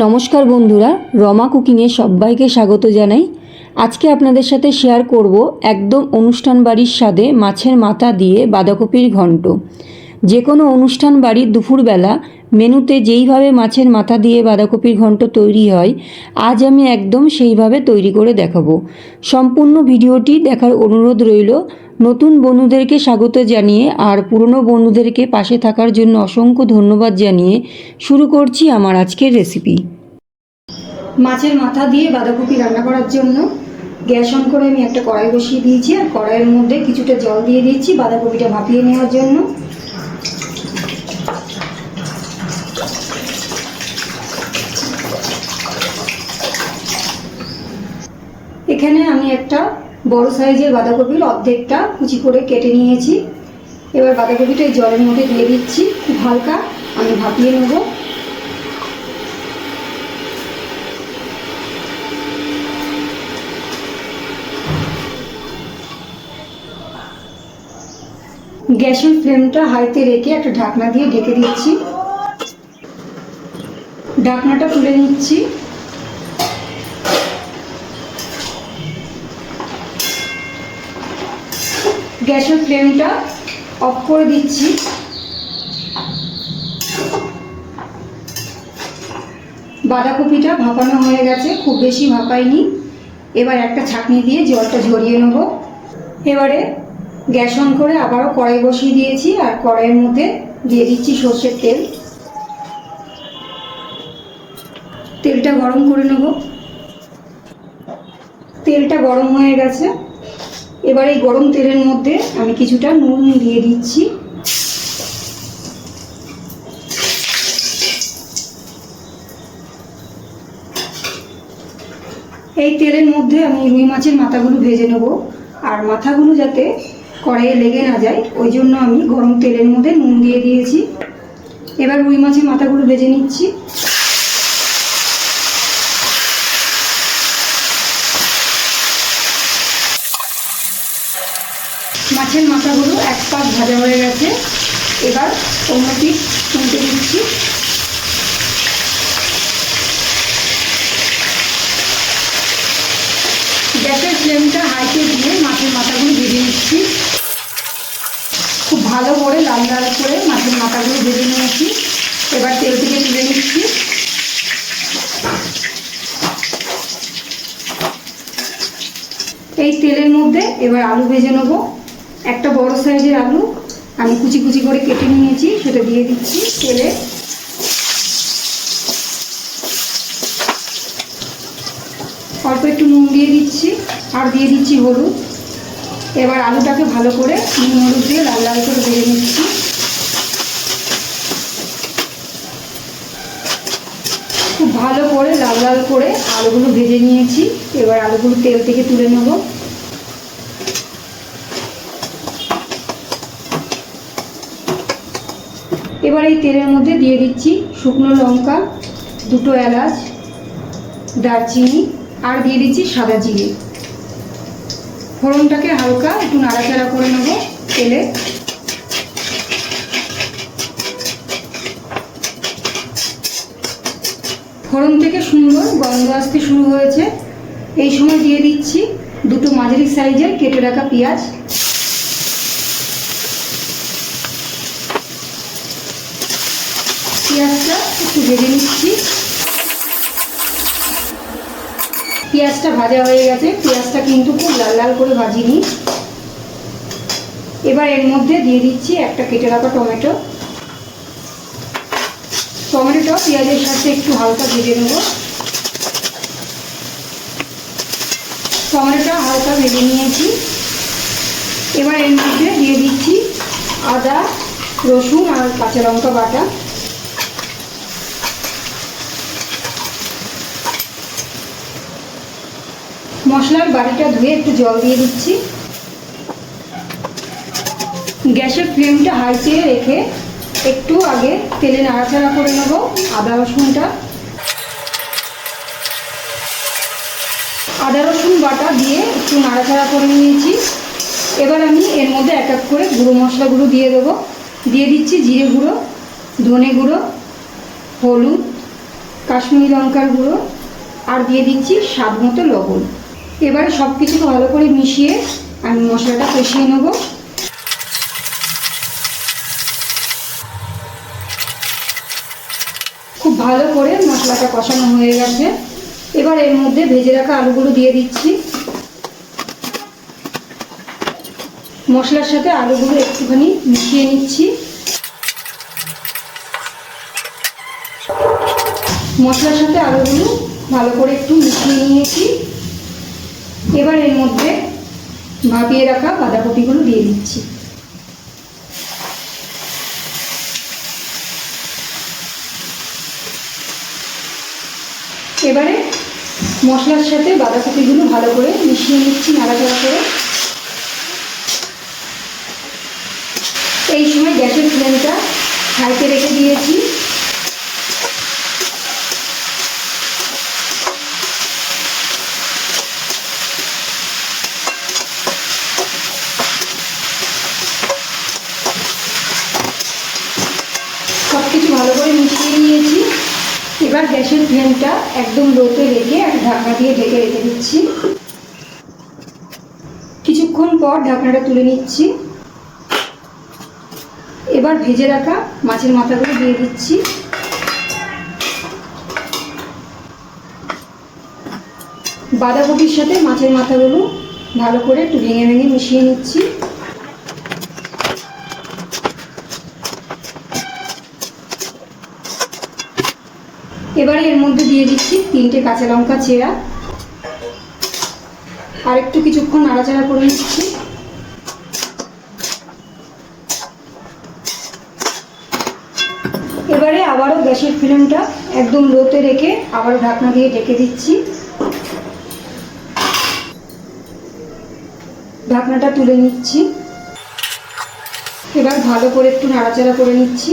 নমস্কার বন্ধুরা, রমা কুকিংয়ে সবাইকে স্বাগত জানাই। আজকে আপনাদের সাথে শেয়ার করব একদম অনুষ্ঠান বাড়ির স্বাদে মাছের মাথা দিয়ে বাঁধাকপির ঘন্ট। যে কোনো অনুষ্ঠান বাড়ির দুপুরবেলা মেনুতে যেইভাবে মাছের মাথা দিয়ে বাঁধাকপির ঘন্ট তৈরি হয়, আজ আমি একদম সেইভাবে তৈরি করে দেখাবো। সম্পূর্ণ ভিডিওটি দেখার অনুরোধ রইল। নতুন বন্ধুদেরকে স্বাগত জানিয়ে আর পুরনো বন্ধুদেরকে পাশে থাকার জন্য অসংখ্য ধন্যবাদ জানিয়ে শুরু করছি আমার আজকের রেসিপি। মাছের মাথা দিয়ে বাঁধাকপি রান্না করার জন্য গ্যাস অন করে আমি একটা কড়াই বসিয়ে দিয়েছি, আর কড়াইয়ের মধ্যে কিছুটা জল দিয়ে দিচ্ছি বাঁধাকপিটা ভাপিয়ে নেওয়ার জন্য। এখানে আমি একটা বড় সাইজের বাঁধাকপির অর্ধেকটা কুচি করে কেটে নিয়েছি। এবার বাঁধাকপিটা এই জলের মধ্যে দিয়ে দিচ্ছি, খুব হালকা আমি ভাপিয়ে নেব। গ্যাসের ফ্লেমটা হাইতে রেখে একটা ঢাকনা দিয়ে ঢেকে দিচ্ছি। ঢাকনাটা তুলে নিচ্ছি। গ্যাসের ফ্লেমটা অফ করে দিচ্ছি। বাঁধাকপিটা ভাপানো হয়ে গেছে, খুব বেশি ভাপাইনি। এবার একটা ছাঁকনি দিয়ে জলটা ঝরিয়ে নেব। এবারে গ্যাস অন করে আবারও কড়াই বসিয়ে দিয়েছি, আর কড়াইয়ের মধ্যে দিয়ে দিচ্ছি সর্ষের তেল। তেলটা গরম করে নেব। তেলটা গরম হয়ে গেছে। এবার এই গরম তেলের মধ্যে আমি কিছুটা নুন দিয়ে দিচ্ছি। এই তেলের মধ্যে আমি রুই মাছের মাথাগুলো ভেজে নেব, আর মাথাগুলো যাতে কড়াইয়ে লেগে না যায় ওই জন্য আমি গরম তেলের মধ্যে নুন দিয়ে দিয়েছি। এবার রুই মাছের মাথাগুলো ভেজে নিচ্ছি। মাছের মাথাগুলো এক পাশ ভাজা হয়ে গেছে। এবার অন্য পিঠ উল্টে দিচ্ছি। গ্যাসের ফ্লেমটা হাইতে দিয়ে মাছের মাথাগুলো ভেজে নিচ্ছি। খুব ভালো করে লাল লাল করে মাছের মাথাগুলো ভেজে নিয়েছি। এবার তেল থেকে তুলে নিচ্ছি। এই তেলের মধ্যে এবার আলু ভেজে নেব। একটা বড় সাইজের আলু আমি কুচি কুচি করে কেটে নিয়েছি, সেটা দিয়ে দিচ্ছি তেলে। অল্প একটু নুন দিয়ে দিচ্ছি, আর দিয়ে দিচ্ছি হলুদ। এবার আলুটাকে ভালো করে নুন হলুদ দিয়ে লাল লাল করে ভেজে নিচ্ছি। খুব ভালো করে লাল লাল করে আলুগুলো ভেজে নিয়েছি। এবার আলুগুলো তেল থেকে তুলে নেব। এবার এই তেলের মধ্যে দিয়ে দিচ্ছি শুকনো লঙ্কা, দুটো এলাচ, দারচিনি, আর দিয়ে দিচ্ছি সাদা জিরে। ফোড়নটাকে হালকা একটু নাড়াচাড়া করে নেব তেলে। ফোড়ন থেকে সুন্দর গন্ধ আসতে শুরু হয়েছে। এই সময় দিয়ে দিচ্ছি দুটো মাঝারি সাইজের কেটে রাখা পেঁয়াজ। পেঁয়াজটা একটু ভেজে নিচ্ছি। পেঁয়াজটা ভাজা হয়ে গেছে। পেঁয়াজটা কিন্তু খুব লাল লাল করে ভাজিনি। এবার এর মধ্যে দিয়ে দিচ্ছি একটা কেটে রাখা টমেটো। টমেটোটা পেঁয়াজের সাথে একটু হালকা ভেজে নেব। টমেটোটা হালকা ভেজে নিয়েছি। এবার এর মধ্যে দিয়ে দিচ্ছি আদা, রসুন আর কাঁচা লঙ্কা বাটা। মশলার বাটিটা ধুয়ে একটু জল দিয়ে দিচ্ছি। গ্যাসের ফ্লেমটা হাইতে রেখে একটু আগে তেলে নাড়াচাড়া করে নেব আদা রসুনটা। আদা রসুন বাটা দিয়ে একটু নাড়াচাড়া করে নিয়েছি। এবার আমি এর মধ্যে এক এক করে গুঁড়ো মশলাগুলো দিয়ে দেবো। দিয়ে দিচ্ছি জিরে গুঁড়ো, ধনে গুঁড়ো, হলুদ, কাশ্মীরি লঙ্কার গুঁড়ো, আর দিয়ে দিচ্ছি স্বাদ মতো লবণ। এবারে সব কিছুকে ভালো করে মিশিয়ে আমি মশলাটা কষিয়ে নেব। খুব ভালো করে মশলাটা কষানো হয়ে গেছে। এবার এর মধ্যে ভেজে রাখা আলুগুলো দিয়ে দিচ্ছি। মশলার সাথে আলুগুলো একটুখানি মিশিয়ে নিচ্ছি। মশলার সাথে আলুগুলো ভালো করে একটু মিশিয়ে নিয়েছি। এবার এর মধ্যে ভাপিয়ে রাখা বাঁধাকপিগুলো দিয়ে দিচ্ছি। এবারে মশলার সাথে বাঁধাকপিগুলো ভালো করে মিশিয়ে নিচ্ছি নাড়াচাড়া করে। এই সময় গ্যাসের ফ্লেমটা হাইতে রেখে দিয়েছি। সব কিছু ভালো করে মিশিয়ে নিয়েছি। এবার গ্যাসের ফ্লেমটা একদম লোতে রেখে একটা ঢাকনা দিয়ে ঢেকে রেখে দিচ্ছি। কিছুক্ষণ পর ঢাকনাটা তুলে নিচ্ছি। এবার ভেজে রাখা মাছের মাথাগুলো দিয়ে দিচ্ছি। বাঁধাকপির সাথে মাছের মাথাগুলো ভালো করে একটু ভেঙে ভেঙে মিশিয়ে নিচ্ছি। এবারে এর মধ্যে দিয়ে দিচ্ছি 3টে কাঁচা লঙ্কা চেরা। আর একটু কিছুক্ষণ নাড়াচাড়া করে নিচ্ছি। এবারে আবারও গ্যাসের ফ্লেমটা একদম লোতে রেখে আবারও ঢাকনা দিয়ে ঢেকে দিচ্ছি। ঢাকনাটা তুলে নিচ্ছি। এবার ভালো করে একটু নাড়াচাড়া করে নিচ্ছি।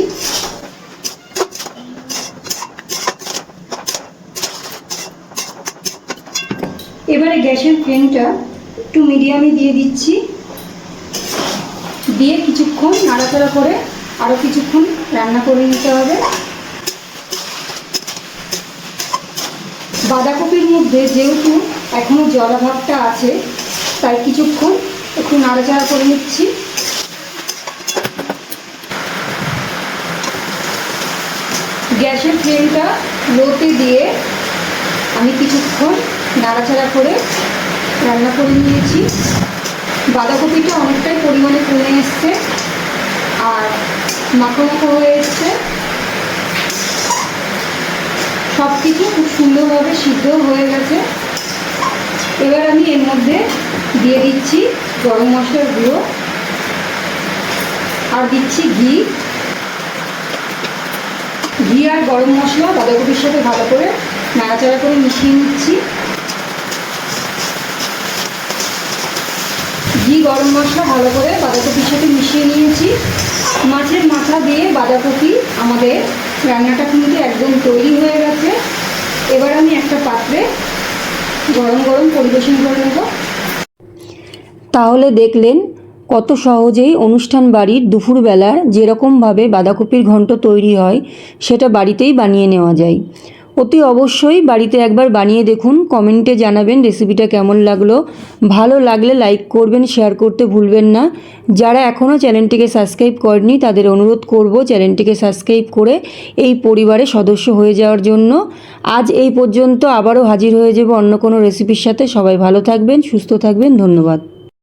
এবারে গ্যাসের ফ্লেমটা একটু মিডিয়ামে দিয়ে দিচ্ছি। দিয়ে কিছুক্ষণ নাড়াচাড়া করে আরও কিছুক্ষণ রান্না করে নিতে হবে। বাঁধাকপির মধ্যে যেহেতু এখনও জলাভাবটা আছে, তাই কিছুক্ষণ একটু নাড়াচাড়া করে নিচ্ছি। গ্যাসের ফ্লেমটা লোতে দিয়ে আমি কিছুক্ষণ নাড়াচাড়া করে রান্না করে নিয়েছি। বাঁধাকপিটা অনেকটাই পরিমাণে কমে এসছে আর মাখো মাখো হয়ে এসছে। সব কিছু খুব সুন্দরভাবে সিদ্ধ হয়ে গেছে। এবার আমি এর মধ্যে দিয়ে দিচ্ছি গরম মশলার গুঁড়ো আর দিচ্ছি ঘি। ঘি আর গরম মশলা বাঁধাকপির সাথে ভালো করে নাড়াচাড়া করে মিশিয়ে নিচ্ছি। ঘি গরম মশলা ভালো করে বাঁধাকপির সাথে মিশিয়ে নিয়েছি। মাছের মাথা দিয়ে বাঁধাকপি আমাদের রান্নাটা কিন্তু একদম তৈরি হয়ে গেছে। এবার আমি একটা পাত্রে গরম গরম পরিবেশন করে নেব। তাহলে দেখলেন কত সহজেই অনুষ্ঠান বাড়ির দুপুরবেলার যেরকমভাবে বাঁধাকপির ঘন্ট তৈরি হয় সেটা বাড়িতেই বানিয়ে নেওয়া যায়। অতি অবশ্যই বাড়িতে একবার বানিয়ে দেখুন, কমেন্টে জানাবেন রেসিপিটা কেমন লাগলো। ভালো লাগলে লাইক করবেন, শেয়ার করতে ভুলবেন না। যারা এখনও চ্যানেলটিকে সাবস্ক্রাইব করেনি তাদের অনুরোধ করব চ্যানেলটিকে সাবস্ক্রাইব করে এই পরিবারে সদস্য হয়ে যাওয়ার জন্য। আজ এই পর্যন্ত, আবারও হাজির হয়ে যাব অন্য কোনো রেসিপির সাথে। সবাই ভালো থাকবেন, সুস্থ থাকবেন। ধন্যবাদ।